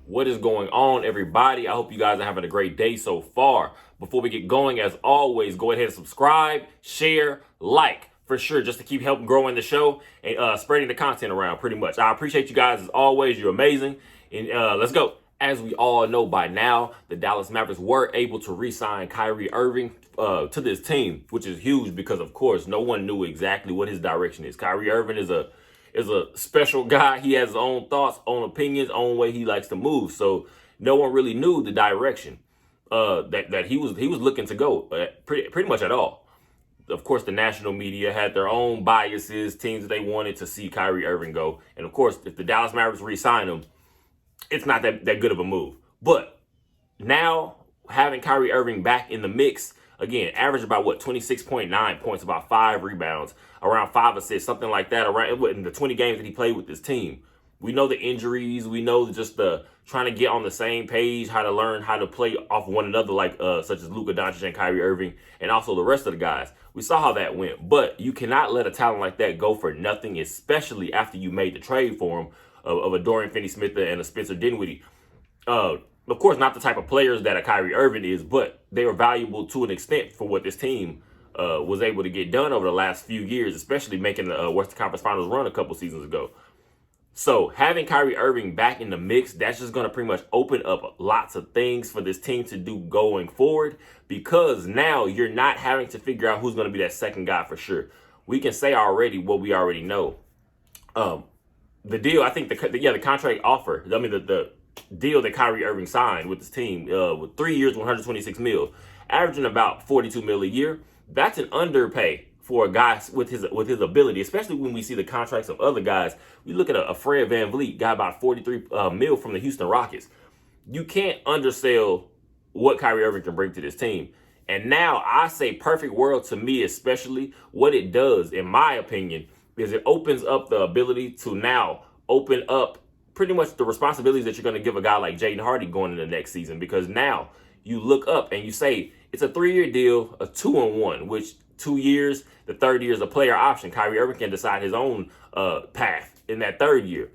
What is going on, everybody? I hope you guys are having a great day so far. Before we get going, as always, go ahead and subscribe, share, like, for sure, just to keep helping growing the show and spreading the content around, pretty much. I appreciate you guys as always. You're amazing. And let's go. As we all know by now, the Dallas Mavericks were able to re-sign Kyrie Irving to this team, which is huge because, of course, no one knew exactly what his direction is. Kyrie Irving is a special guy. He has his own thoughts, own opinions, own way he likes to move. So no one really knew the direction that he was looking to go pretty much at all. Of course, the national media had their own biases, teams that they wanted to see Kyrie Irving go. And of course, if the Dallas Mavericks re-sign him, it's not that good of a move. But now having Kyrie Irving back in the mix, again, average about 26.9 points, about 5 rebounds, around 5 assists, something like that, around in the 20 games that he played with this team. We know the injuries, we know just the trying to get on the same page, how to learn how to play off one another, like such as Luka Doncic and Kyrie Irving, and also the rest of the guys. We saw how that went, but you cannot let a talent like that go for nothing, especially after you made the trade for him of a Dorian Finney-Smith and a Spencer Dinwiddie. Of course, not the type of players that a Kyrie Irving is, but they were valuable to an extent for what this team was able to get done over the last few years, especially making the Western Conference Finals run a couple seasons ago. So having Kyrie Irving back in the mix, that's just going to pretty much open up lots of things for this team to do going forward, because now you're not having to figure out who's going to be that second guy for sure. We can say already what we already know. The deal, I think the contract offer, the deal that Kyrie Irving signed with this team with 3 years, $126 million, averaging about $42 million a year. That's an underpay for a guy with his ability, especially when we see the contracts of other guys. We look at a Fred VanVleet, got about $43 million from the Houston Rockets. You can't undersell what Kyrie Irving can bring to this team. And now I say perfect world to me, especially what it does, in my opinion, is it opens up the ability to now open up pretty much the responsibilities that you're going to give a guy like Jaden Hardy going into the next season, because now you look up and you say it's a 3-year deal, a 2-and-1, which 2 years, the third year is a player option. Kyrie Irving can decide his own path in that third year.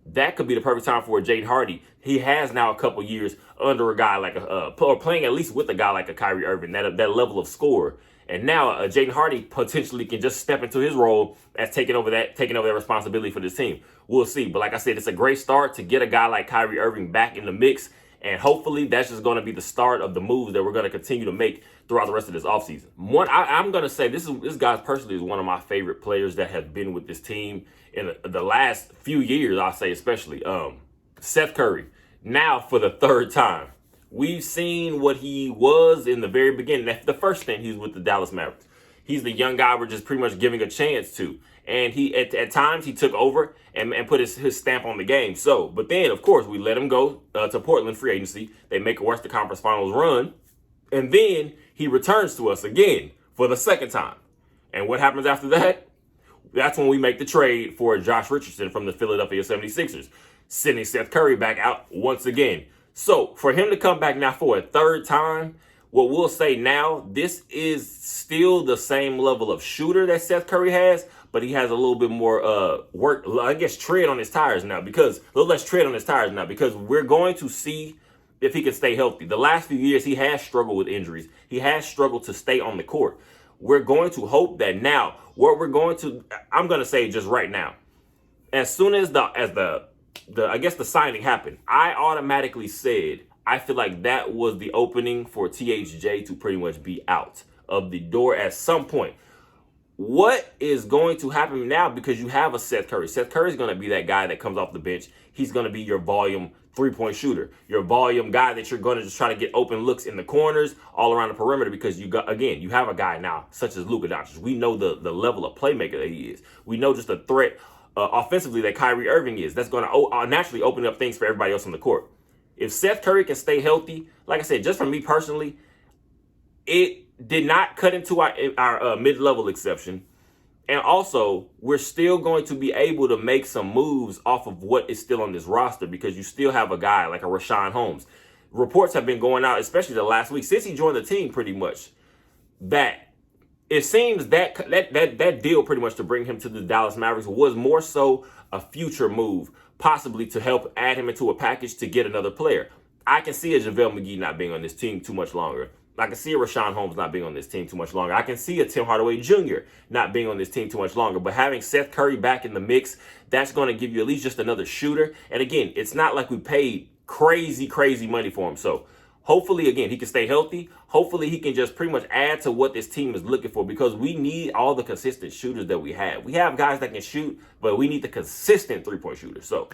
That could be the perfect time for Jaden Hardy. He has now a couple years under a guy like or playing at least with a guy like a Kyrie Irving, that level of scorer. And now Jaden Hardy potentially can just step into his role as taking over that responsibility for this team. We'll see. But like I said, it's a great start to get a guy like Kyrie Irving back in the mix. And hopefully that's just going to be the start of the moves that we're going to continue to make throughout the rest of this offseason. I'm going to say this guy personally is one of my favorite players that have been with this team in the last few years, I'll say especially. Seth Curry, now for the third time. We've seen what he was in the very beginning. That's the first thing he was with the Dallas Mavericks. He's the young guy we're just pretty much giving a chance to. And he at times he took over and put his stamp on the game. So, but then, of course, we let him go to Portland free agency. They make a Western Conference Finals run. And then he returns to us again for the second time. And what happens after that? That's when we make the trade for Josh Richardson from the Philadelphia 76ers, sending Seth Curry back out once again. So for him to come back now for a third time, what we'll say now, this is still the same level of shooter that Seth Curry has, but he has a little bit more tread on his tires now, because a little less tread on his tires now, because we're going to see if he can stay healthy. The last few years, he has struggled with injuries. He has struggled to stay on the court. We're going to hope that now, I'm going to say just right now, as soon as the signing happened, I automatically said, I feel like that was the opening for THJ to pretty much be out of the door at some point. What is going to happen now, because you have a Seth Curry? Seth Curry is going to be that guy that comes off the bench. He's going to be your volume three-point shooter, your volume guy that you're going to just try to get open looks in the corners, all around the perimeter, because you have a guy now such as Luka Doncic. We know the level of playmaker that he is. We know just the threat offensively that Kyrie Irving is. That's going to naturally open up things for everybody else on the court. If Seth Curry can stay healthy, like I said, just for me personally, it did not cut into our mid-level exception. And also, we're still going to be able to make some moves off of what is still on this roster, because you still have a guy like a Rashawn Holmes. Reports have been going out, especially the last week, since he joined the team pretty much, that it seems that deal pretty much to bring him to the Dallas Mavericks was more so a future move, possibly to help add him into a package to get another player. I can see a JaVale McGee not being on this team too much longer. I can see a Rashawn Holmes not being on this team too much longer. I can see a Tim Hardaway Jr. not being on this team too much longer. But having Seth Curry back in the mix, that's going to give you at least just another shooter. And again, it's not like we paid crazy money for him. So hopefully, again, he can stay healthy. Hopefully, he can just pretty much add to what this team is looking for, because we need all the consistent shooters that we have. We have guys that can shoot, but we need the consistent three-point shooters. So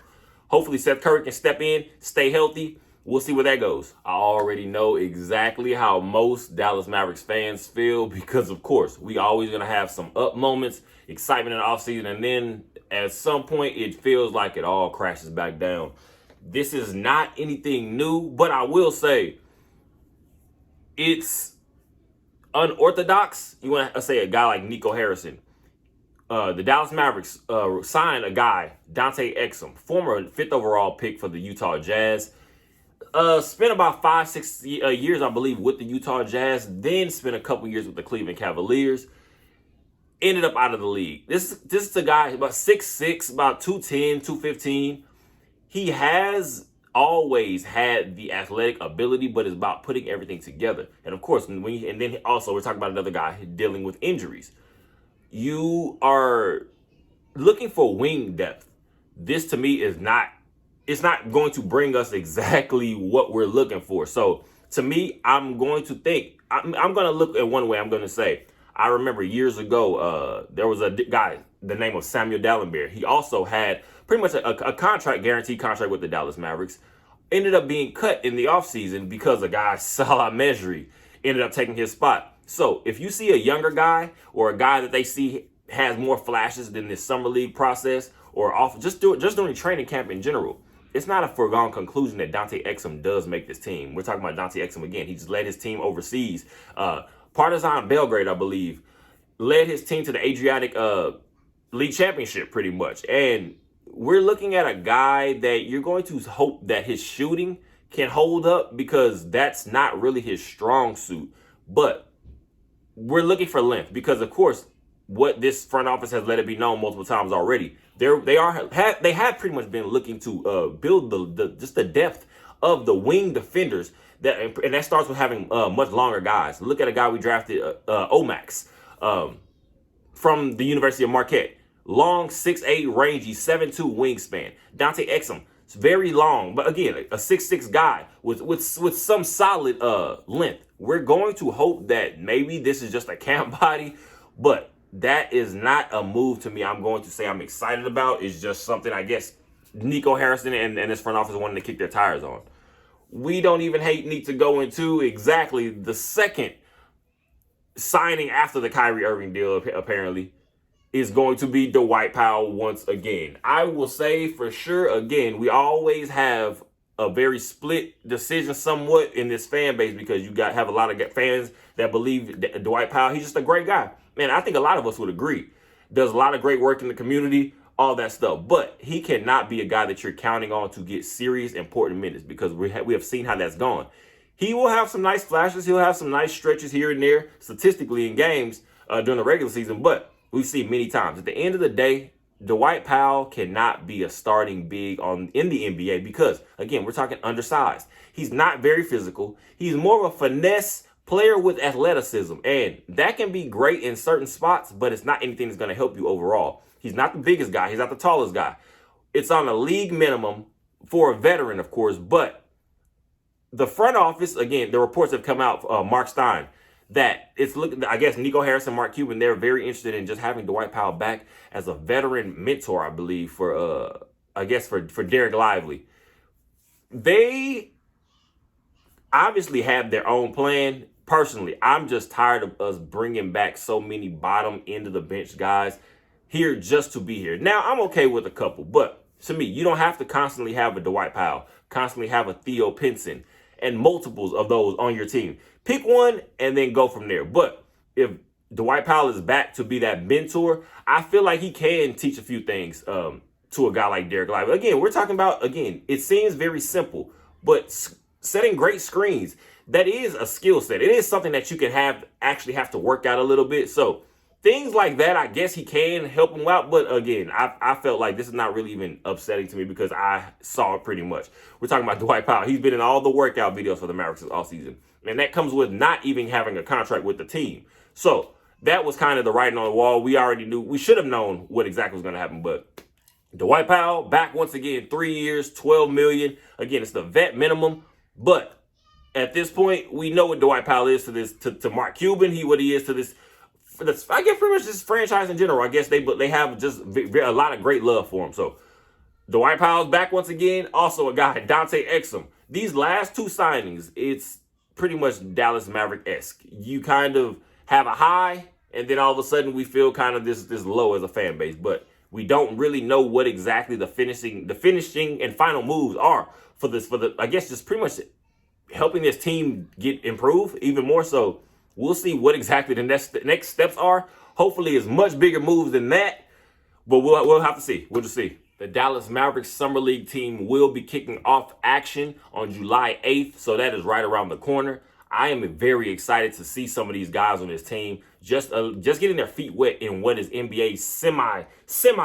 hopefully Seth Curry can step in, stay healthy. We'll see where that goes. I already know exactly how most Dallas Mavericks fans feel because, of course, we always going to have some up moments, excitement in the offseason, and then at some point it feels like it all crashes back down. This is not anything new, but I will say it's unorthodox. You want to say a guy like Nico Harrison. The Dallas Mavericks signed a guy, Dante Exum, former 5th overall pick for the Utah Jazz. Spent about 5-6 years, I believe, with the Utah Jazz. Then spent a couple years with the Cleveland Cavaliers. Ended up out of the league. This is a guy about 6'6", about 210, 215. He has always had the athletic ability, but it's about putting everything together. And of course, and then also we're talking about another guy dealing with injuries. You are looking for wing depth. This to me is not. It's not going to bring us exactly what we're looking for. So to me, I'm going to think, I'm going to look at one way. I'm going to say, I remember years ago, there was a guy, the name of Samuel Dallenberg. He also had pretty much a contract, guaranteed contract with the Dallas Mavericks. Ended up being cut in the offseason because a guy, Salah Mejri, ended up taking his spot. So if you see a younger guy or a guy that they see has more flashes than this summer league process or just during training camp in general, it's not a foregone conclusion that Dante Exum does make this team. We're talking about Dante Exum again. He just led his team overseas. Partizan Belgrade, I believe, led his team to the Adriatic League Championship pretty much. And we're looking at a guy that you're going to hope that his shooting can hold up, because that's not really his strong suit. But we're looking for length because, of course, what this front office has let it be known multiple times already. They have pretty much been looking to build the depth of the wing defenders, and that starts with having much longer guys. Look at a guy we drafted, Omax, from the University of Marquette. Long, 6'8", rangy, 7'2" wingspan. Dante Exum, it's very long, but again, a 6'6" guy with some solid length. We're going to hope that maybe this is just a camp body, but that is not a move to me I'm going to say I'm excited about. It's just something I guess Nico Harrison and his front office wanted to kick their tires on. We don't even need to go into exactly the second signing after the Kyrie Irving deal, apparently, is going to be Dwight Powell once again. I will say for sure, again, we always have a very split decision somewhat in this fan base, because you have a lot of fans that believe that Dwight Powell, he's just a great guy. Man, I think a lot of us would agree. Does a lot of great work in the community, all that stuff. But he cannot be a guy that you're counting on to get serious, important minutes, because we have seen how that's gone. He will have some nice flashes. He'll have some nice stretches here and there statistically in games during the regular season. But we've seen many times, at the end of the day, Dwight Powell cannot be a starting big in the NBA because, again, we're talking undersized. He's not very physical. He's more of a finesse player with athleticism, and that can be great in certain spots, but it's not anything that's going to help you overall. He's not the biggest guy. He's not the tallest guy. It's on a league minimum for a veteran, of course, but the front office, again, the reports have come out, Mark Stein, that it's looking, I guess Nico Harrison, Mark Cuban, they're very interested in just having Dwight Powell back as a veteran mentor, I believe, for Derek Lively. They obviously have their own plan. Personally, I'm just tired of us bringing back so many bottom end of the bench guys here just to be here. Now, I'm okay with a couple, but to me, you don't have to constantly have a Dwight Powell, constantly have a Theo Pinson, and multiples of those on your team. Pick one and then go from there. But if Dwight Powell is back to be that mentor, I feel like he can teach a few things to a guy like Derek Lively. Again, we're talking about, it seems very simple, but setting great screens. that is a skill set. It is something that you can actually have to work out a little bit. So things like that, I guess he can help him out. But again, I felt like this is not really even upsetting to me because I saw it pretty much. We're talking about Dwight Powell. He's been in all the workout videos for the Mavericks all season. And that comes with not even having a contract with the team. So that was kind of the writing on the wall. We already knew, we should have known what exactly was going to happen. But Dwight Powell back once again, 3 years, $12 million. Again, it's the vet minimum. But at this point, we know what Dwight Powell is to this, to Mark Cuban. What he is to this. I guess pretty much this franchise in general. I guess they have just a lot of great love for him. So Dwight Powell's back once again. Also a guy, Dante Exum. These last two signings, it's pretty much Dallas Maverick-esque. You kind of have a high, and then all of a sudden we feel kind of this low as a fan base. But we don't really know what exactly the finishing and final moves are for this. I guess just pretty much helping this team get improved even more so. We'll see what exactly the next steps are. Hopefully it's much bigger moves than that, but we'll have to see. We'll just see. The Dallas Mavericks Summer League team will be kicking off action on July 8th, so that is right around the corner. I am very excited to see some of these guys on this team just getting their feet wet in what is NBA semi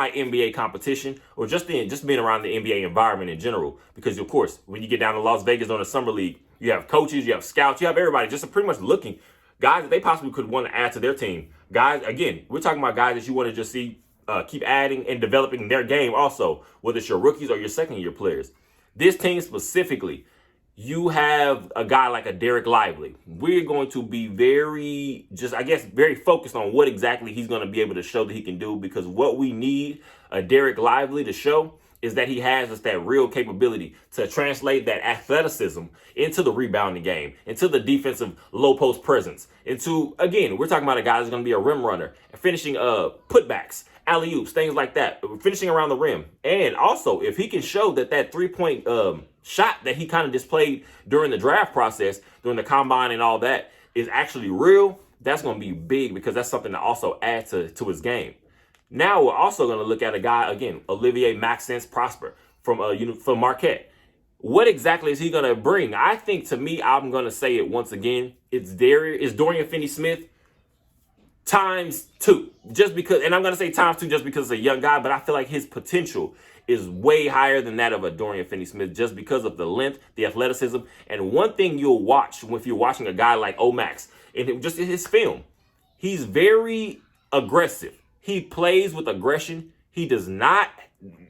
NBA competition, or just being around the NBA environment in general. Because of course, when you get down to Las Vegas on the Summer League, you have coaches, you have scouts, you have everybody just pretty much looking. Guys that they possibly could want to add to their team. Guys, again, we're talking about guys that you want to just see keep adding and developing their game also, whether it's your rookies or your second-year players. This team specifically, you have a guy like a Derek Lively. We're going to be very focused on what exactly he's going to be able to show that he can do, because what we need a Derek Lively to show is that he has that real capability to translate that athleticism into the rebounding game, into the defensive low post presence, into, again, we're talking about a guy that's going to be a rim runner, finishing putbacks, alley-oops, things like that, finishing around the rim. And also, if he can show that three-point shot that he kind of displayed during the draft process, during the combine and all that, is actually real, that's going to be big, because that's something to also add to his game. Now we're also going to look at a guy, again, Olivier Maxence Prosper from Marquette. What exactly is he going to bring? I think, to me, I'm going to say it once again, it's Dorian Finney-Smith times 2. Just because, and I'm going to say times 2 just because it's a young guy, but I feel like his potential is way higher than that of a Dorian Finney-Smith, just because of the length, the athleticism. And one thing you'll watch if you're watching a guy like Omax, and just in his film, he's very aggressive. He plays with aggression. He does not,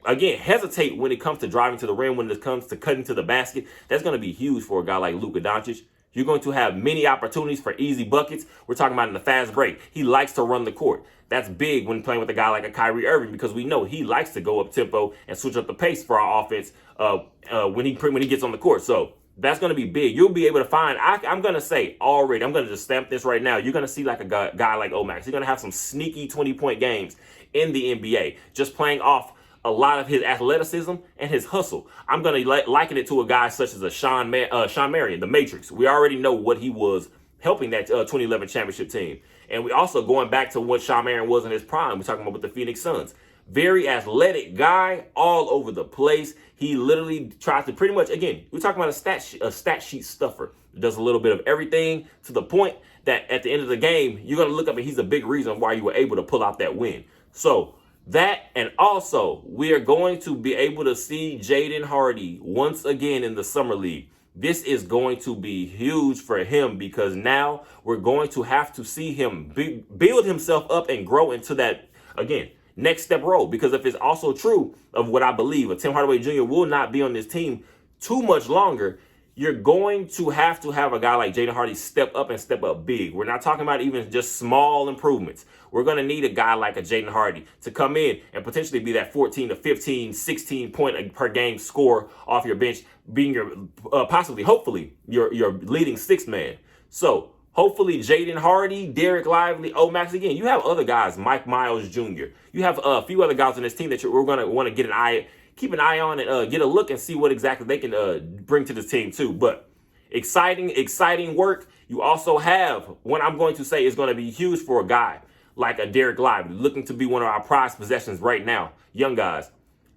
again, hesitate when it comes to driving to the rim, when it comes to cutting to the basket. That's going to be huge for a guy like Luka Doncic. You're going to have many opportunities for easy buckets. We're talking about in the fast break. He likes to run the court. That's big when playing with a guy like a Kyrie Irving, because we know he likes to go up tempo and switch up the pace for our offense when he gets on the court. So that's going to be big. You'll be able to find, I'm going to say already, I'm going to just stamp this right now. You're going to see like a guy like Omax. You're going to have some sneaky 20-point games in the NBA, just playing off a lot of his athleticism and his hustle. I'm going to liken it to a guy such as a Sean Marion, the Matrix. We already know what he was helping that 2011 championship team. And we also going back to what Sean Marion was in his prime. We're talking about with the Phoenix Suns. Very athletic guy, all over the place. He literally tries to pretty much, again, we're talking about a stat sheet stuffer. Does a little bit of everything, to the point that at the end of the game, you're going to look up and he's a big reason why you were able to pull out that win. So that, and also we are going to be able to see Jaden Hardy once again in the Summer League. This is going to be huge for him, because now we're going to have to see him build himself up and grow into that, again, next step role. Because if it's also true of what I believe, Tim Hardaway Jr. will not be on this team too much longer, you're going to have a guy like Jaden Hardy step up and step up big. We're not talking about even just small improvements. We're going to need a guy like a Jaden Hardy to come in and potentially be that 14 to 15, 16 point per game scorer off your bench, being your hopefully your leading sixth man. So hopefully Jaden Hardy, Derek Lively, Omax. Again, you have other guys, Mike Miles Jr. You have a few other guys on this team that we're going to want to keep an eye on and get a look and see what exactly they can bring to this team too. But exciting work. You also have what I'm going to say is going to be huge for a guy like a Derek Lively, looking to be one of our prized possessions right now. Young guys.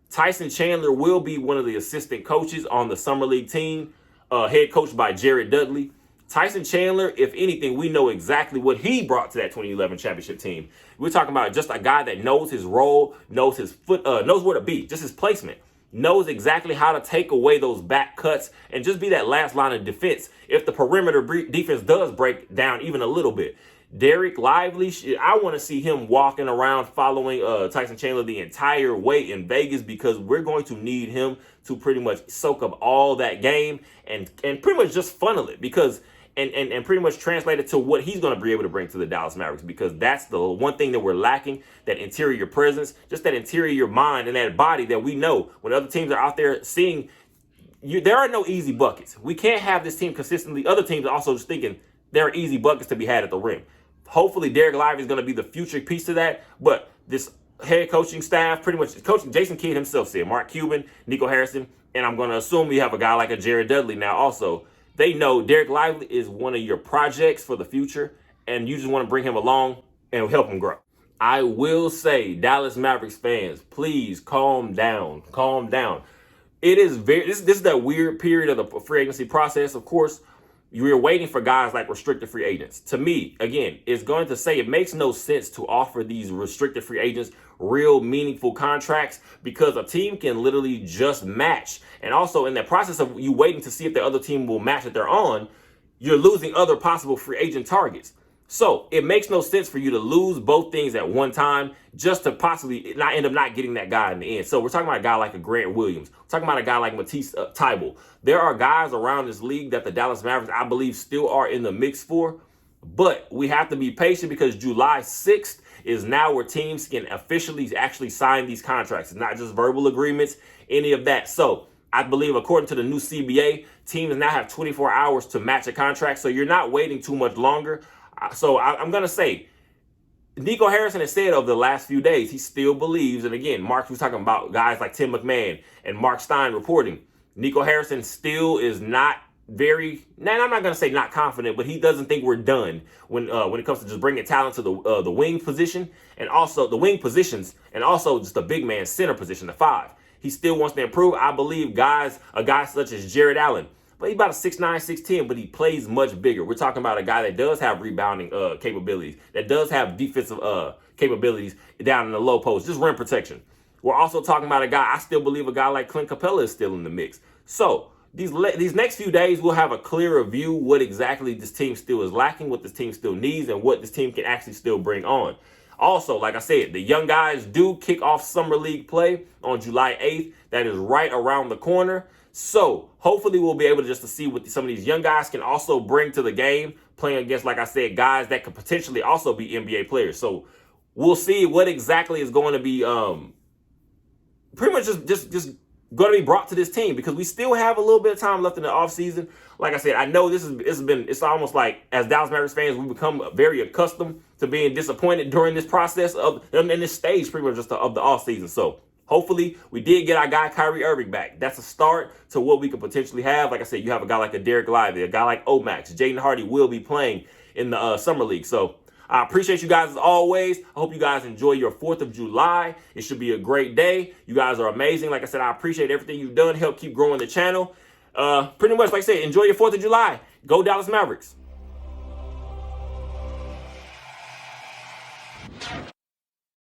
Tyson Chandler will be one of the assistant coaches on the Summer League team, head coached by Jared Dudley. Tyson Chandler, if anything, we know exactly what he brought to that 2011 championship team. We're talking about just a guy that knows his role, knows his knows where to be, just his placement, knows exactly how to take away those back cuts and just be that last line of defense if the perimeter defense does break down even a little bit. Derek Lively, I want to see him walking around following Tyson Chandler the entire way in Vegas, because we're going to need him to pretty much soak up all that game and pretty much just funnel it, because and pretty much translate it to what he's going to be able to bring to the Dallas Mavericks, because that's the one thing that we're lacking, that interior presence, just that interior mind and that body that we know when other teams are out there seeing. There are no easy buckets. We can't have this team consistently. Other teams are also just thinking there are easy buckets to be had at the rim. Hopefully, Derek Lively is going to be the future piece to that. But this head coaching staff, pretty much coaching, Jason Kidd himself said, Mark Cuban, Nico Harrison, and I'm going to assume we have a guy like a Jared Dudley now also. They know Derek Lively is one of your projects for the future, and you just want to bring him along and help him grow. I will say, Dallas Mavericks fans, please calm down. Calm down. It is this is that weird period of the free agency process. Of course, you're waiting for guys like restricted free agents. To me, again, it's going to say it makes no sense to offer these restricted free agents real meaningful contracts, because a team can literally just match. And also, in the process of you waiting to see if the other team will match that they're on, you're losing other possible free agent targets. So it makes no sense for you to lose both things at one time just to possibly not end up not getting that guy in the end. So we're talking about a guy like a Grant Williams. We're talking about a guy like Matisse Thybulle. There are guys around this league that the Dallas Mavericks, I believe, still are in the mix for. But we have to be patient, because July 6th is now where teams can officially actually sign these contracts. It's not just verbal agreements, any of that. So I believe, according to the new CBA, teams now have 24 hours to match a contract. So you're not waiting too much longer. So I'm going to say, Nico Harrison has said over the last few days, he still believes, and again, Mark was talking about guys like Tim McMahon and Mark Stein reporting, Nico Harrison still is not very, now I'm not going to say not confident, but he doesn't think we're done when it comes to just bringing talent to the wing position, and also the wing positions, and also just the big man center position, the 5. He still wants to improve. I believe a guy such as Jared Allen, but he's about a 6'9", 6'10", but he plays much bigger. We're talking about a guy that does have rebounding capabilities, that does have defensive capabilities down in the low post, just rim protection. We're also talking about a guy, I still believe a guy like Clint Capella is still in the mix. So these next few days, we'll have a clearer view what exactly this team still is lacking, what this team still needs, and what this team can actually still bring on. Also, like I said, the young guys do kick off Summer League play on July 8th. That is right around the corner. So hopefully we'll be able to just to see what some of these young guys can also bring to the game, playing against, like I said, guys that could potentially also be NBA players. So we'll see what exactly is going to be pretty much just going to be brought to this team, because we still have a little bit of time left in the offseason. Like I said, I know it's almost like, as Dallas Mavericks fans, we become very accustomed to being disappointed during this process in this stage pretty much just of the offseason. So hopefully we did get our guy Kyrie Irving back. That's a start to what we could potentially have. Like I said, you have a guy like a Derek Lively, a guy like Omax. Jaden Hardy will be playing in the Summer League. So I appreciate you guys as always. I hope you guys enjoy your 4th of July. It should be a great day. You guys are amazing. Like I said, I appreciate everything you've done. Help keep growing the channel. Pretty much, like I said, enjoy your 4th of July. Go Dallas Mavericks.